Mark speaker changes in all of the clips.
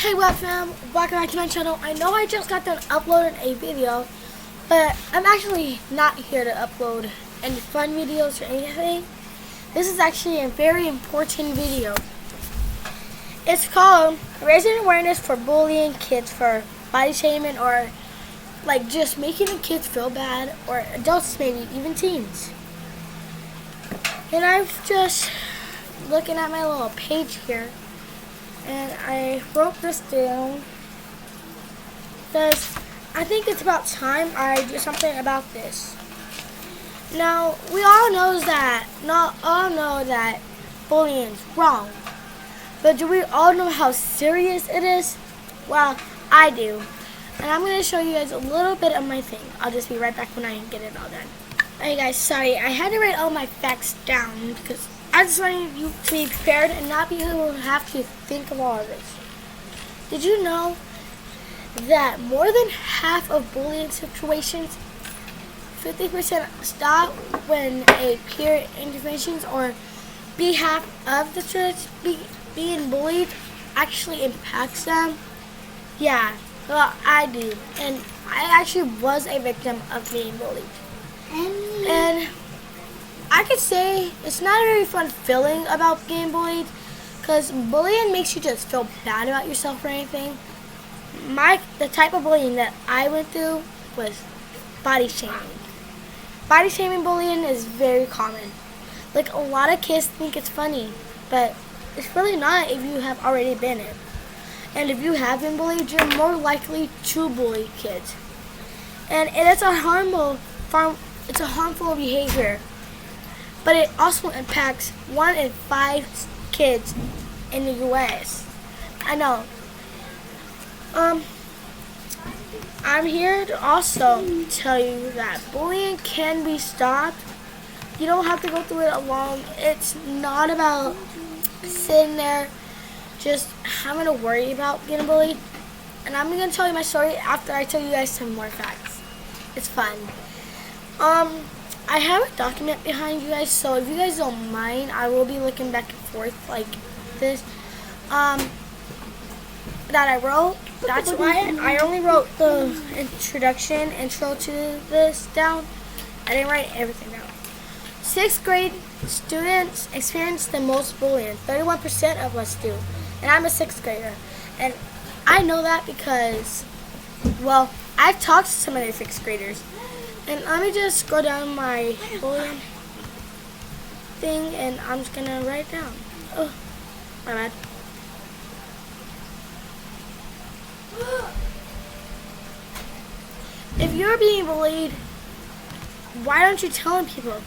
Speaker 1: Hey web fam, welcome back to my channel. I know I just got done uploading a video, but I'm actually not here to upload any fun videos or anything. This is actually a very important video. It's called Raising Awareness for Bullying Kids for Body Shaming, or like just making the kids feel bad, or adults maybe, even teens. And I'm just looking at my little page here, and I wrote this down because I think it's about time I do something about this. Now, we all know that, not all know that bullying is wrong, but do we all know how serious it is? Well, I do. And I'm going to show you guys a little bit of my thing. I'll just be right back when I get it all done. Hey guys, sorry, I had to write all my facts down because I just wanted you to be prepared and not be able to have to think of all of this. Did you know that more than half of bullying situations, 50% stop when a peer interventions or behalf of the church being bullied actually impacts them? Yeah, well, I do. And I actually was a victim of being bullied. And I could say it's not a very fun feeling about getting bullied, because bullying makes you just feel bad about yourself or anything. The type of bullying that I went through was body shaming. Body shaming bullying is very common. Like, a lot of kids think it's funny, but it's really not if you have already been it. And if you have been bullied, you're more likely to bully kids. And it's a harmful behavior. But it also impacts 1 in 5 kids in the U.S. I know. I'm here to also tell you that bullying can be stopped. You don't have to go through it alone. It's not about sitting there just having to worry about getting bullied. And I'm going to tell you my story after I tell you guys some more facts. It's fun. I have a document behind you guys, so if you guys don't mind, I will be looking back and forth like this. That I wrote. That's why I only wrote the intro to this down. I didn't write everything down. 6th grade students experience the most bullying. 31% of us do. And I'm a 6th grader. And I know that because, well, I've talked to some other 6th graders. And let me just scroll down my bullying thing, and I'm just gonna write it down. Oh, my bad. If you're being bullied, why don't you tell people?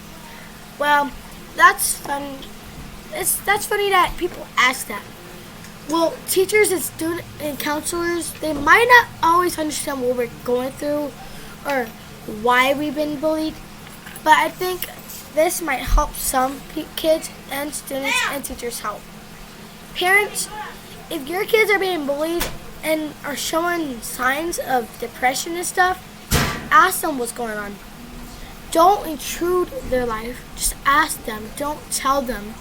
Speaker 1: Well, that's fun. That's funny that people ask that. Well, teachers and student and counselors, they might not always understand what we're going through or why we've been bullied, but I think this might help some kids and students and teachers help. Parents, if your kids are being bullied and are showing signs of depression and stuff, ask them what's going on. Don't intrude their life. Just ask them. Don't tell them.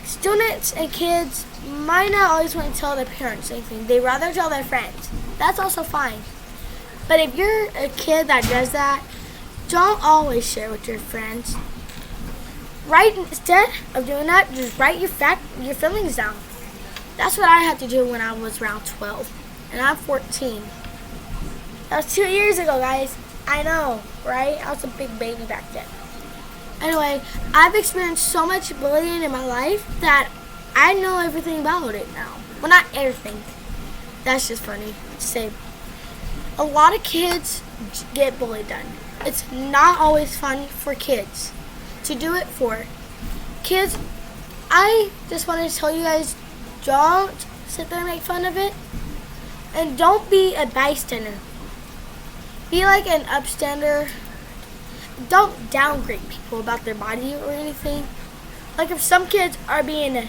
Speaker 1: Students and kids might not always want to tell their parents anything. They'd rather tell their friends. That's also fine. But if you're a kid that does that, don't always share with your friends. Instead of doing that, just write your feelings down. That's what I had to do when I was around 12, and I'm 14. That was 2 years ago, guys. I know, right? I was a big baby back then. Anyway, I've experienced so much bullying in my life that I know everything about it now. Well, not everything. That's just funny to say. A lot of kids get bullied done. It's not always fun for kids to do it for. Kids, I just wanted to tell you guys, don't sit there and make fun of it. And don't be a bystander. Be like an upstander. Don't downgrade people about their body or anything. Like if some kids are being,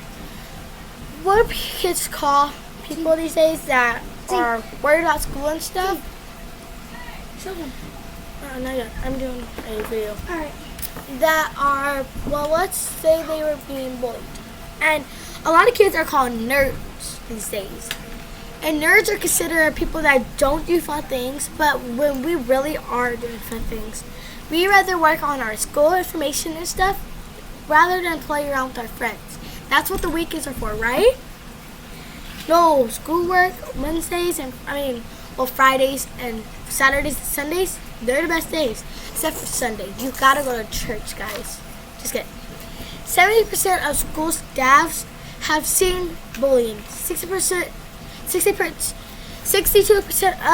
Speaker 1: what do kids call people these days that are worried about school and stuff? Show them. Not yet. I'm doing a video. Alright. That are, well, let's say they were being bullied. And a lot of kids are called nerds these days. And nerds are considered people that don't do fun things, but when we really are doing fun things, we rather work on our school information and stuff rather than play around with our friends. That's what the weekends are for, right? No, schoolwork, Wednesdays, and Fridays and Saturdays and Sundays, they're the best days. Except for Sunday. You gotta go to church, guys. Just kidding. 70% of school staffs have seen bullying. 62%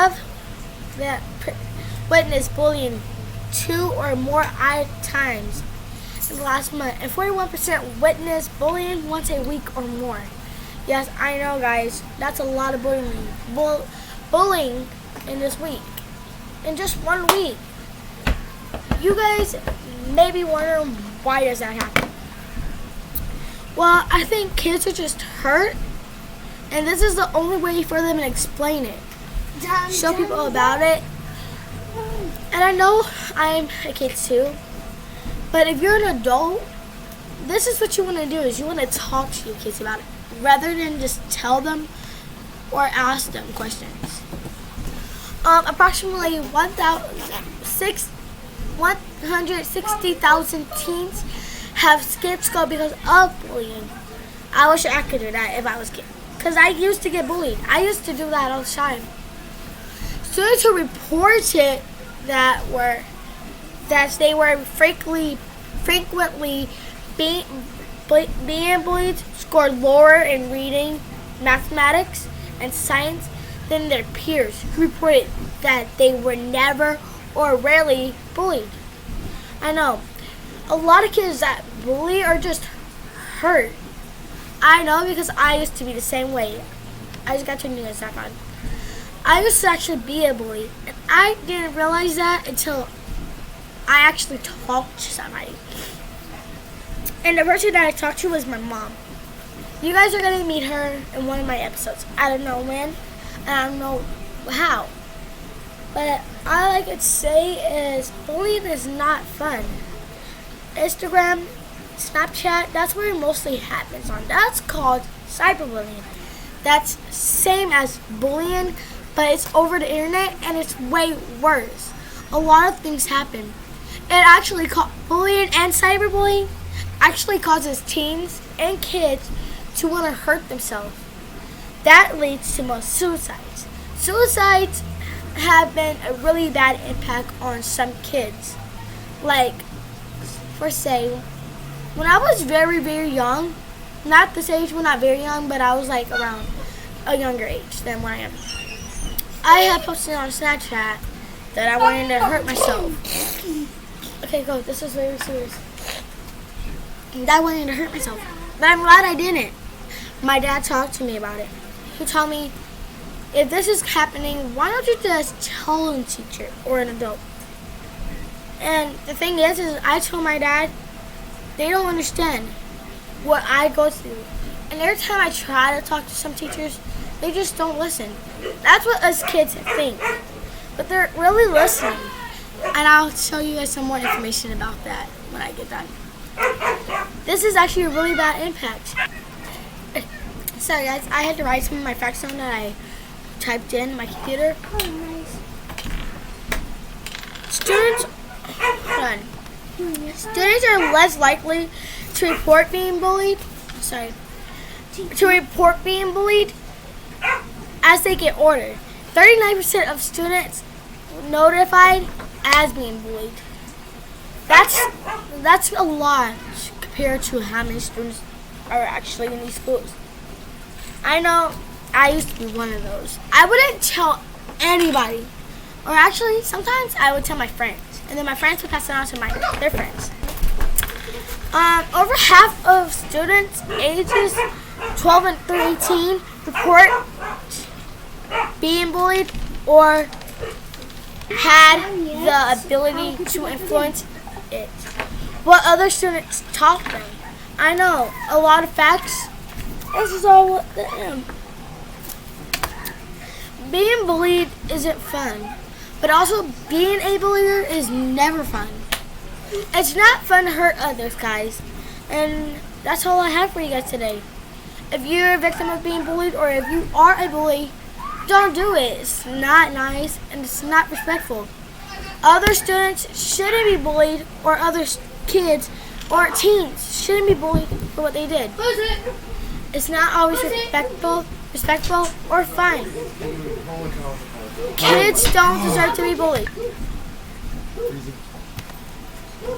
Speaker 1: of that witness bullying 2 or more times in the last month, and 41% witness bullying once a week or more. Yes, I know, guys. That's a lot of bullying. Bullying in this week. In just 1 week. You guys may be wondering, why does that happen? Well, I think kids are just hurt, and this is the only way for them to explain it. Show people about it. And I know I'm a kid too, but if you're an adult, this is what you want to do, is you want to talk to your kids about it, rather than just tell them or ask them questions. Approximately 160,000 teens have skipped school because of bullying. I wish I could do that if I was a kid, because I used to get bullied. I used to do that all the time. Students who reported that they were frequently being bullied scored lower in reading, mathematics, and science than their peers who reported that they were never or rarely bullied. I know. A lot of kids that bully are just hurt. I know, because I used to be the same way. I just got to turn this back on. I used to actually be a bully, and I didn't realize that until I actually talked to somebody. And the person that I talked to was my mom. You guys are going to meet her in one of my episodes. I don't know when, and I don't know how. But all I could say is bullying is not fun. Instagram, Snapchat, that's where it mostly happens on. That's called cyberbullying. That's same as bullying, but it's over the internet, and it's way worse. A lot of things happen. It actually bullying and cyberbullying actually causes teens and kids to want to hurt themselves. That leads to most suicides. Suicides have been a really bad impact on some kids. Like, for say, when I was very, very young, not this age, well, not very young, but I was like around a younger age than what I am. I had posted on Snapchat that I wanted to hurt myself. Okay, go. This is very serious. And I wanted to hurt myself, but I'm glad I didn't. My dad talked to me about it. He told me, if this is happening, why don't you just tell a teacher or an adult? And the thing is I told my dad, they don't understand what I go through. And every time I try to talk to some teachers, they just don't listen. That's what us kids think. But they're really listening. And I'll show you guys some more information about that when I get done. This is actually a really bad impact. Sorry guys, I had to write some of my facts down that I typed in my computer. Oh, nice. Students are less likely to report being bullied. As they get older. 39% of students notified as being bullied. That's a lot compared to how many students are actually in these schools. I know I used to be one of those. I wouldn't tell anybody. Or actually, sometimes I would tell my friends. And then my friends would pass it on to their friends. Over half of students ages 12 and through 18 report being bullied or had the ability to influence it. What other students taught them. I know, a lot of facts. This is all what I am. Being bullied isn't fun, but also being a bullier is never fun. It's not fun to hurt others, guys. And that's all I have for you guys today. If you're a victim of being bullied, or if you are a bully, don't do it. It's not nice and it's not respectful. Other students shouldn't be bullied, or other kids or teens shouldn't be bullied for what they did. It's not always respectful or fine. Kids don't deserve to be bullied.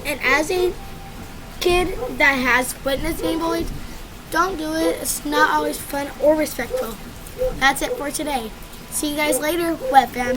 Speaker 1: And as a kid that has witnessed being bullied, don't do it. It's not always fun or respectful. That's it for today. See you guys later, Web fam.